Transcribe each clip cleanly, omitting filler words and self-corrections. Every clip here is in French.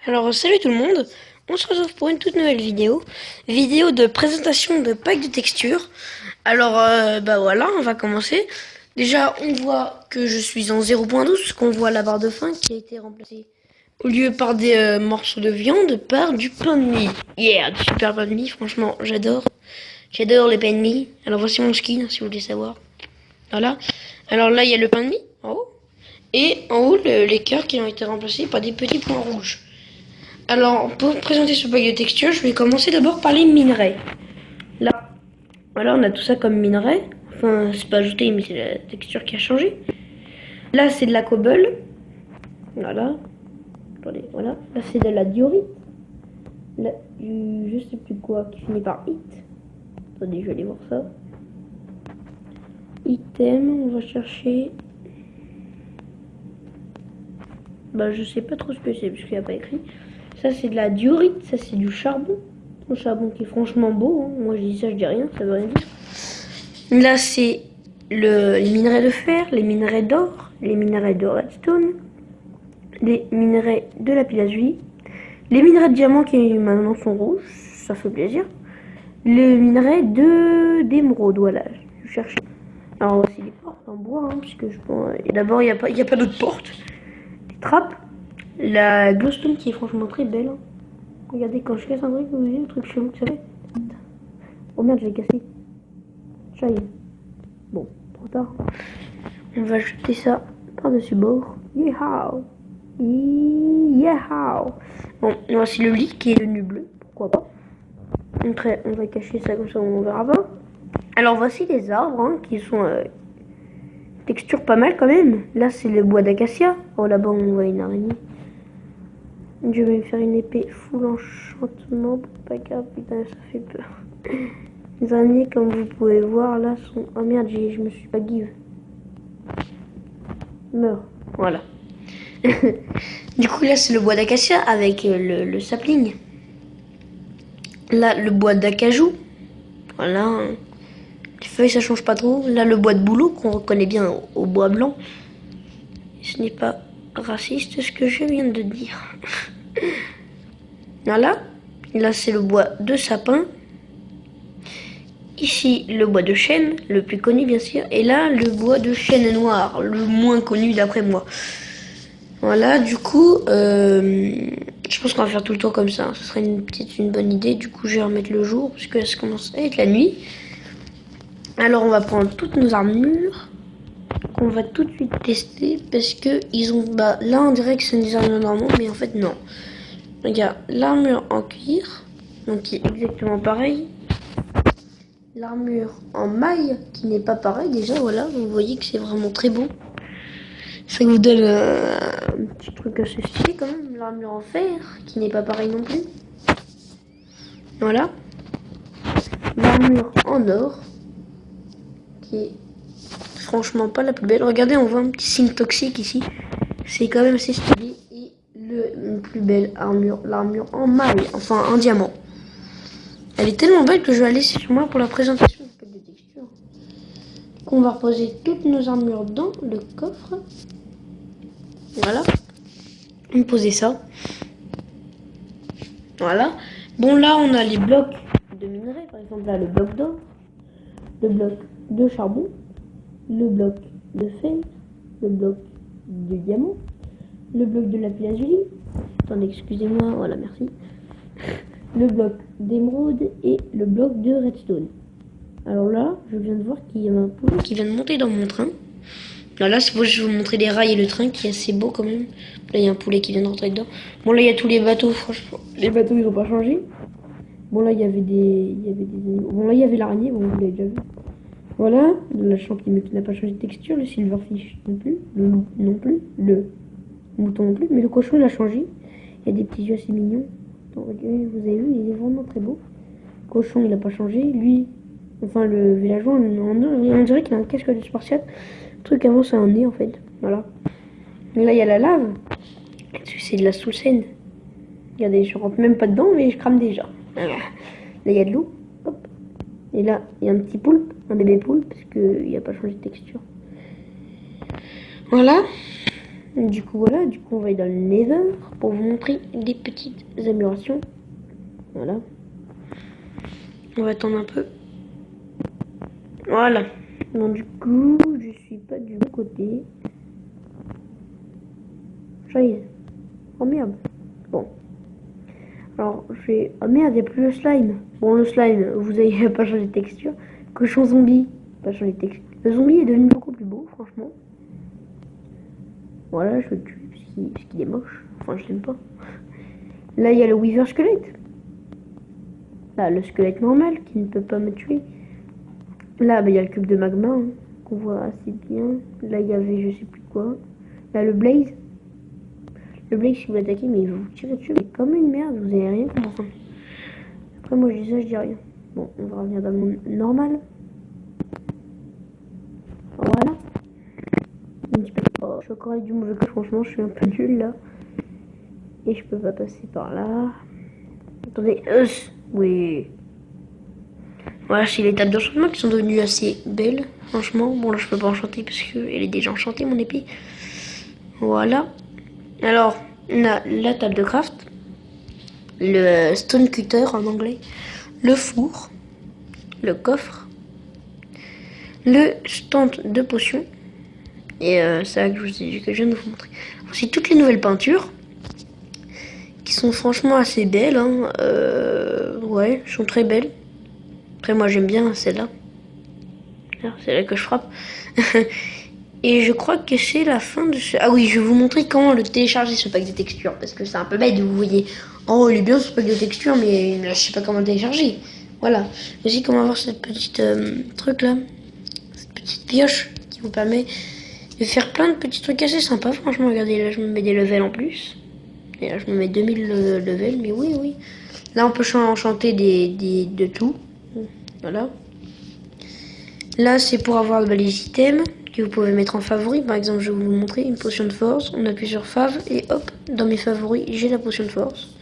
Alors salut tout le monde, on se retrouve pour une toute nouvelle vidéo de présentation de pack de textures. Alors bah voilà, on va commencer. Déjà on voit que je suis en 0.12, parce qu'on voit la barre de faim qui a été remplacée au lieu par des morceaux de viande par du pain de mie. Yeah, du super pain de mie, franchement j'adore. J'adore les pains de mie. Alors voici mon skin si vous voulez savoir. Voilà. Alors là il y a le pain de mie en haut. Et en haut les cœurs qui ont été remplacés par des petits points rouges. Alors, pour présenter ce pack de textures, je vais commencer d'abord par les minerais. Là, voilà, on a tout ça comme minerais. Enfin, c'est pas ajouté, mais c'est la texture qui a changé. Là, c'est de la cobble. Voilà. Attendez, voilà. Là, c'est de la diorite. Là, je sais plus quoi, qui finit par it. Attendez, je vais aller voir ça. Item, on va chercher. Bah, je sais pas trop ce que c'est, parce qu'il n'y a pas écrit. Ça, c'est de la diorite, ça, c'est du charbon. Un charbon qui est franchement beau. Hein. Moi, je dis ça, je dis rien, ça veut rien dire. Là, c'est les minerais de fer, les minerais d'or, les minerais de redstone, les minerais de lapis lazuli, les minerais de diamant qui maintenant sont rouges, ça fait plaisir. Les minerais d'émeraude, voilà, je cherche. Alors, voici les portes en bois, hein, puisque je pense. Et d'abord, il n'y a pas d'autres portes. Des trappes. La glowstone qui est franchement très belle. Hein. Regardez, quand je casse un truc, vous voyez le truc chelou que ça fait. Oh merde, je l'ai cassé. Ça y est. Bon, trop tard. On va jeter ça par-dessus bord. Yeehaw! Yeehaw! Bon, voici le lit qui est devenu bleu. Pourquoi pas? Après, on va cacher ça comme ça, on verra pas. Alors, voici les arbres hein, qui sont texture pas mal quand même. Là, c'est le bois d'acacia. Oh, là-bas, on voit une araignée. Je vais me faire une épée full enchantement pour pas grave, putain, ça fait peur. Les araignées, comme vous pouvez voir, là, sont... Oh merde, je me suis pas give. Meurs. Voilà. Du coup, là, c'est le bois d'acacia avec le sapling. Là, le bois d'acajou. Voilà. Les feuilles, ça change pas trop. Là, le bois de bouleau, qu'on reconnaît bien au bois blanc. Ce n'est pas raciste ce que je viens de dire. Voilà. Là, c'est le bois de sapin. Ici, le bois de chêne, le plus connu bien sûr. Et là, le bois de chêne noir, le moins connu d'après moi. Voilà, du coup, je pense qu'on va faire tout le tour comme ça. Ce serait peut-être une bonne idée. Du coup, je vais remettre le jour, parce que là, ça commence à être la nuit. Alors, on va prendre toutes nos armures, qu'on va tout de suite tester, parce que ils ont... Bah, là, on dirait que c'est des armures normaux, mais en fait, non. Regarde, l'armure en cuir, donc qui est exactement pareil. L'armure en maille, qui n'est pas pareil déjà, voilà, vous voyez que c'est vraiment très beau. Ça vous donne un petit truc assez stylé quand même. L'armure en fer, qui n'est pas pareil non plus. Voilà. L'armure en or, qui est franchement pas la plus belle. Regardez, on voit un petit signe toxique ici. C'est quand même assez stylé. Et le plus belle armure, l'armure en maille, enfin en diamant. Elle est tellement belle que je vais la laisser sur moi pour la présentation de texture. On va reposer toutes nos armures dans le coffre. Voilà. On va poser ça. Voilà. Bon, là, on a les blocs de minerais. Par exemple, là, le bloc d'or, le bloc de charbon, le bloc de fer, le bloc de diamant, le bloc de lapis lazuli. Attendez, excusez-moi. Voilà, merci. Le bloc d'émeraude et le bloc de redstone. Alors là, je viens de voir qu'il y a un poulet qui vient de monter dans mon train. Alors là, c'est pour que je vais vous montrer les rails et le train qui est assez beau quand même. Là, il y a un poulet qui vient de rentrer dedans. Bon, là, il y a tous les bateaux, franchement. Les bateaux, ils ont pas changé. Bon, là, il y avait des animaux. Bon, là, il y avait l'araignée, bon, vous l'avez déjà vu. Voilà, la champignon qui n'a pas changé de texture. Le silverfish non plus. Le loup non plus. Le mouton non plus. Mais le cochon, il a changé. Il y a des petits yeux assez mignons. Donc, vous avez vu, il est vraiment très beau. Le cochon, il n'a pas changé. Lui, enfin, le villageois, on dirait qu'il a un casque de spartiate. Le truc avant, c'est un nez en fait. Voilà. Et là, il y a la lave. C'est de la soul sand. Regardez, je rentre même pas dedans, mais je crame déjà. Là, il y a de l'eau. Hop. Et là, il y a un petit poulpe, un bébé poulpe, parce qu'il n'a pas changé de texture. Voilà. Du coup, voilà, du coup, on va aller dans le Nether pour vous montrer des petites améliorations. Voilà. On va attendre un peu. Voilà. Bon, du coup, je suis pas du bon côté. J'arrive. Oh merde. Bon. Alors, je vais... Oh merde, il n'y a plus le slime. Bon, le slime, vous avez pas changé de texture. Cochon zombie, pas changé de texture. Le zombie est devenu beaucoup plus beau, franchement. Voilà, je le tue parce qu'il est moche. Enfin, je l'aime pas. Là, il y a le Weaver squelette. Là, le squelette normal qui ne peut pas me tuer. Là, il y a le cube de magma hein, qu'on voit assez bien. Là, il y avait je sais plus quoi. Là, le blaze. Le blaze, si vous l'attaquez, mais il va vous tirer dessus. Mais comme une merde, vous avez rien comprendre. Après, moi, je dis ça, je dis rien. Bon, on va revenir dans le monde normal. Voilà. Un petit peu. Oh, je suis encore avec du mauvais côté. Franchement, je suis un peu nul là. Et je peux pas passer par là. Attendez. Oui. Voilà, c'est les tables d'enchantement qui sont devenues assez belles. Franchement, bon là je peux pas enchanter parce qu'elle est déjà enchantée mon épée. Voilà. Alors, on a la table de craft. Le stone cutter en anglais. Le four. Le coffre. Le stand de potions. Et c'est là que je viens de vous montrer. Ensuite, toutes les nouvelles peintures. Qui sont franchement assez belles. Hein. Ouais, elles sont très belles. Après, moi j'aime bien celle-là. C'est là que je frappe. Et je crois que c'est la fin de ce... Ah oui, je vais vous montrer comment le télécharger ce pack de textures. Parce que c'est un peu bête, vous voyez. Oh, il est bien ce pack de textures, mais là, je sais pas comment le télécharger. Voilà. Aussi, comment avoir cette petite truc là. Cette petite pioche qui vous permet de faire plein de petits trucs assez sympas. Franchement, regardez, là, je me mets des levels en plus. Et là, je me mets 2000 levels, mais oui, oui. Là, on peut enchanter de tout. Voilà. Là, c'est pour avoir les items que vous pouvez mettre en favori. Par exemple, je vais vous montrer une potion de force. On appuie sur Fav et hop, dans mes favoris, j'ai la potion de force.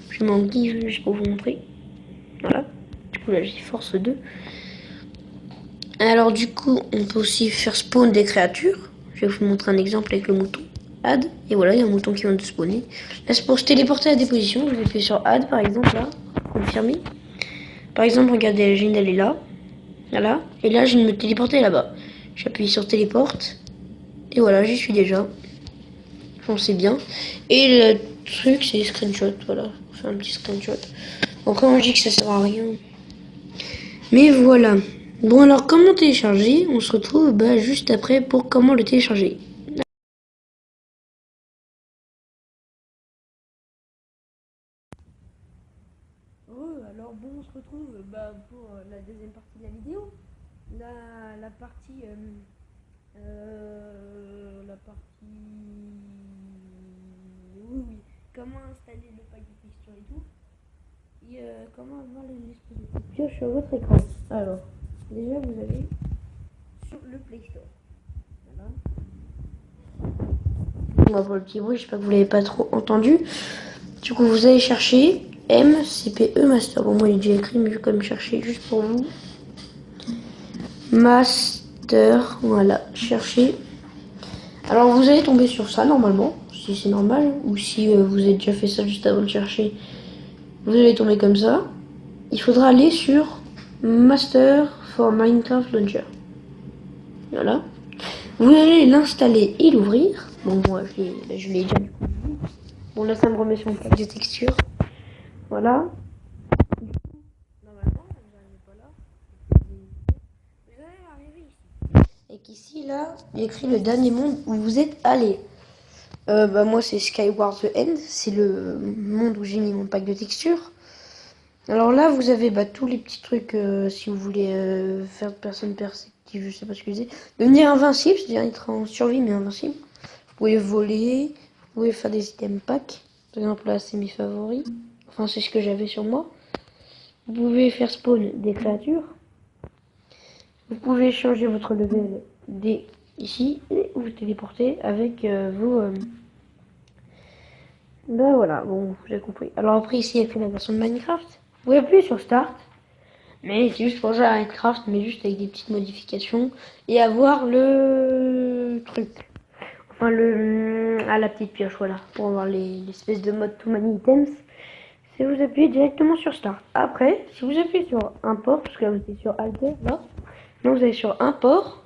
Je m'en guise juste pour vous montrer. Voilà. Du coup, là, j'ai force 2. Alors, du coup, on peut aussi faire spawn des créatures. Je vais vous montrer un exemple avec le mouton. Add. Et voilà, il y a un mouton qui vient de spawner. Là, c'est pour se téléporter à des positions. Je vais appuyer sur Add, par exemple, là. Confirmer. Par exemple, regardez, la gêne, elle est là. Voilà. Et là, je vais me téléporter là-bas. J'appuie sur téléporte. Et voilà, j'y suis déjà. Bon, c'est bien. Et le truc, c'est screenshot. Voilà. On fait un petit screenshot. Après, on dit que ça sert à rien. Mais voilà. Bon, alors, comment télécharger? On se retrouve juste après pour comment le télécharger. Alors bon, on se retrouve pour la deuxième partie de la vidéo. La partie... la partie... Oui, oui. Comment installer le pack de textures et tout. Et comment avoir l'espèce de petite pioche sur votre écran. Alors, déjà vous allez sur le Play Store. Voilà. Moi pour le petit bruit, j'espère que vous l'avez pas trop entendu. Du coup, vous allez chercher MCPE Master. Bon, moi il est déjà écrit, mais je vais quand même chercher juste pour vous. Master, voilà, chercher. Alors vous allez tomber sur ça normalement, si c'est normal, ou si vous avez déjà fait ça juste avant de chercher, vous allez tomber comme ça. Il faudra aller sur Master for Minecraft Launcher. Voilà. Vous allez l'installer et l'ouvrir. Bon, moi je l'ai déjà du coup. Bon, là ça me remet sur le pack de texture. Voilà. Normalement, vous n'arrivez pas là. Vous allez arriver ici. Et qu'ici, là, il y a écrit le dernier monde où vous êtes allé. Moi, c'est Skyward the End. C'est le monde où j'ai mis mon pack de texture. Alors là, vous avez tous les petits trucs, si vous voulez faire de personnes perceptives, je sais pas ce que c'est. Devenir invincible, c'est-à-dire être en survie mais invincible. Vous pouvez voler, vous pouvez faire des items packs. Par exemple, là, c'est mes favoris. Enfin, c'est ce que j'avais sur moi. Vous pouvez faire spawn des créatures. Vous pouvez changer votre level dès ici et vous téléporter avec vos... voilà, bon, vous avez compris. Alors après, ici, il y a fait la version de Minecraft. Vous pouvez appuyer sur Start. Mais c'est juste pour jouer à Minecraft, mais juste avec des petites modifications. Et avoir le truc. Enfin, la petite pioche, voilà, pour avoir l'espèce de mode Too Many Items. Si vous appuyez directement sur Start. Après, si vous appuyez sur Import, parce que là vous êtes sur Alter, là, donc vous allez sur Import,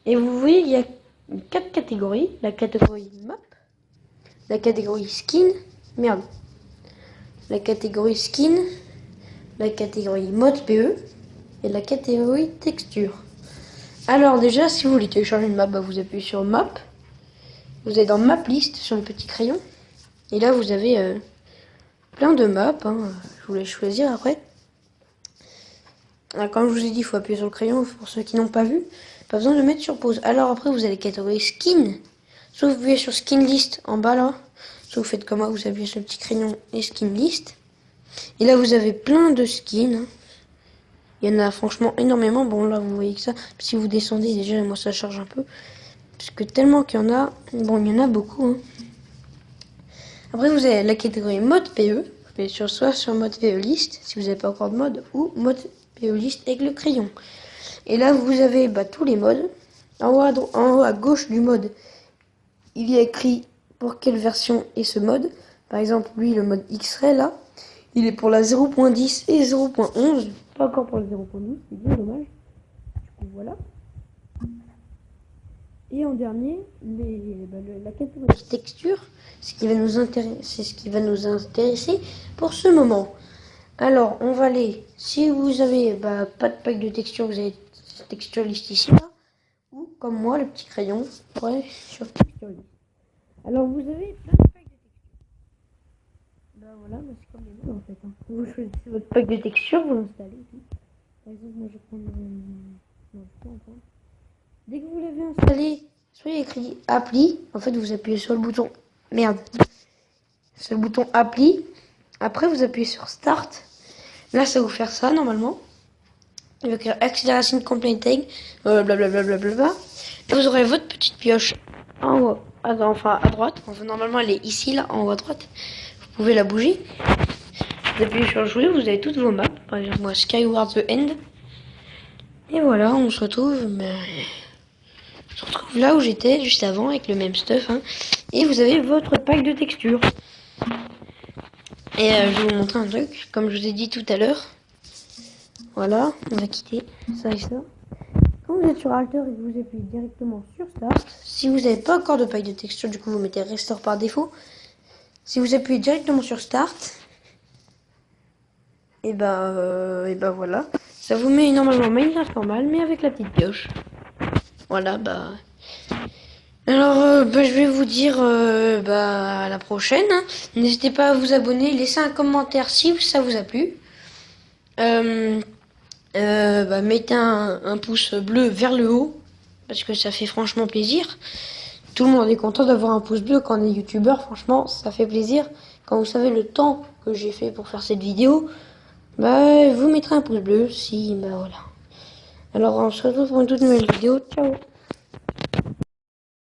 et vous voyez il y a 4 catégories. La catégorie Map, la catégorie Skin, merde, la catégorie Skin, la catégorie Mode PE, et la catégorie Texture. Alors déjà, si vous voulez télécharger une map, bah, vous appuyez sur Map, vous êtes dans Map List sur le petit crayon, et là vous avez plein de maps, hein. Je vous laisse choisir après. Alors, comme je vous ai dit, il faut appuyer sur le crayon pour ceux qui n'ont pas vu. Pas besoin de mettre sur pause. Alors après, vous avez catégorie skin. Soit vous appuyez sur skin list en bas là. Soit vous faites comme moi, vous appuyez sur le petit crayon et skin list. Et là, vous avez plein de skins. Il y en a franchement énormément. Bon, là, vous voyez que ça. Si vous descendez, déjà, moi, ça charge un peu. Parce que tellement qu'il y en a. Bon, il y en a beaucoup. Hein. Après, vous avez la catégorie mode PE. Vous pouvez soit sur mode PE list, si vous n'avez pas encore de mode, ou mode PE list avec le crayon. Et là, vous avez tous les modes. En haut à gauche du mode, il y a écrit pour quelle version est ce mode. Par exemple, lui, le mode X-Ray, là, il est pour la 0.10 et 0.11. Pas encore pour le 0.12, c'est bien dommage. Du coup, voilà. Et en dernier, la catégorie texture, c'est ce qui va nous intéresser pour ce moment. Alors, on va aller, si vous avez pas de pack de texture, vous avez texture list ici, là, ou comme moi, le petit crayon, ouais, sur texture list. Alors, vous avez plein de packs de texture. Voilà, c'est comme les mots en fait. Hein. Vous choisissez votre pack de texture, vous l'installez ici. Par exemple, moi je vais prendre. Non, je peux en prendre. Dès que vous l'avez installé, soit il y a écrit appli, en fait vous appuyez sur le bouton, merde, c'est le bouton appli, après vous appuyez sur start, là ça va vous faire ça normalement, il va écrire accélération completing, blablabla, et vous aurez votre petite pioche en haut, enfin à droite, enfin normalement elle est ici là, en haut à droite, vous pouvez la bouger, vous appuyez sur jouer, vous avez toutes vos maps, par exemple moi Skyward the End, et voilà, on se retrouve, je retrouve là où j'étais juste avant avec le même stuff. Hein. Et vous avez votre pack de texture. Et je vais vous montrer un truc, comme je vous ai dit tout à l'heure. Voilà, on va quitter ça et ça. Quand vous êtes sur Alter et que vous appuyez directement sur Start, si vous n'avez pas encore de pack de texture, du coup vous mettez Restore par défaut. Si vous appuyez directement sur Start, et voilà. Ça vous met normalement Minecraft normal, mais avec la petite pioche. Voilà, alors, je vais vous dire à la prochaine. N'hésitez pas à vous abonner, laissez un commentaire si ça vous a plu. Mettez un pouce bleu vers le haut, parce que ça fait franchement plaisir. Tout le monde est content d'avoir un pouce bleu quand on est youtubeur, franchement, ça fait plaisir. Quand vous savez le temps que j'ai fait pour faire cette vidéo, vous mettrez un pouce bleu, voilà. Alors, on se retrouve pour une toute nouvelle vidéo. Ciao!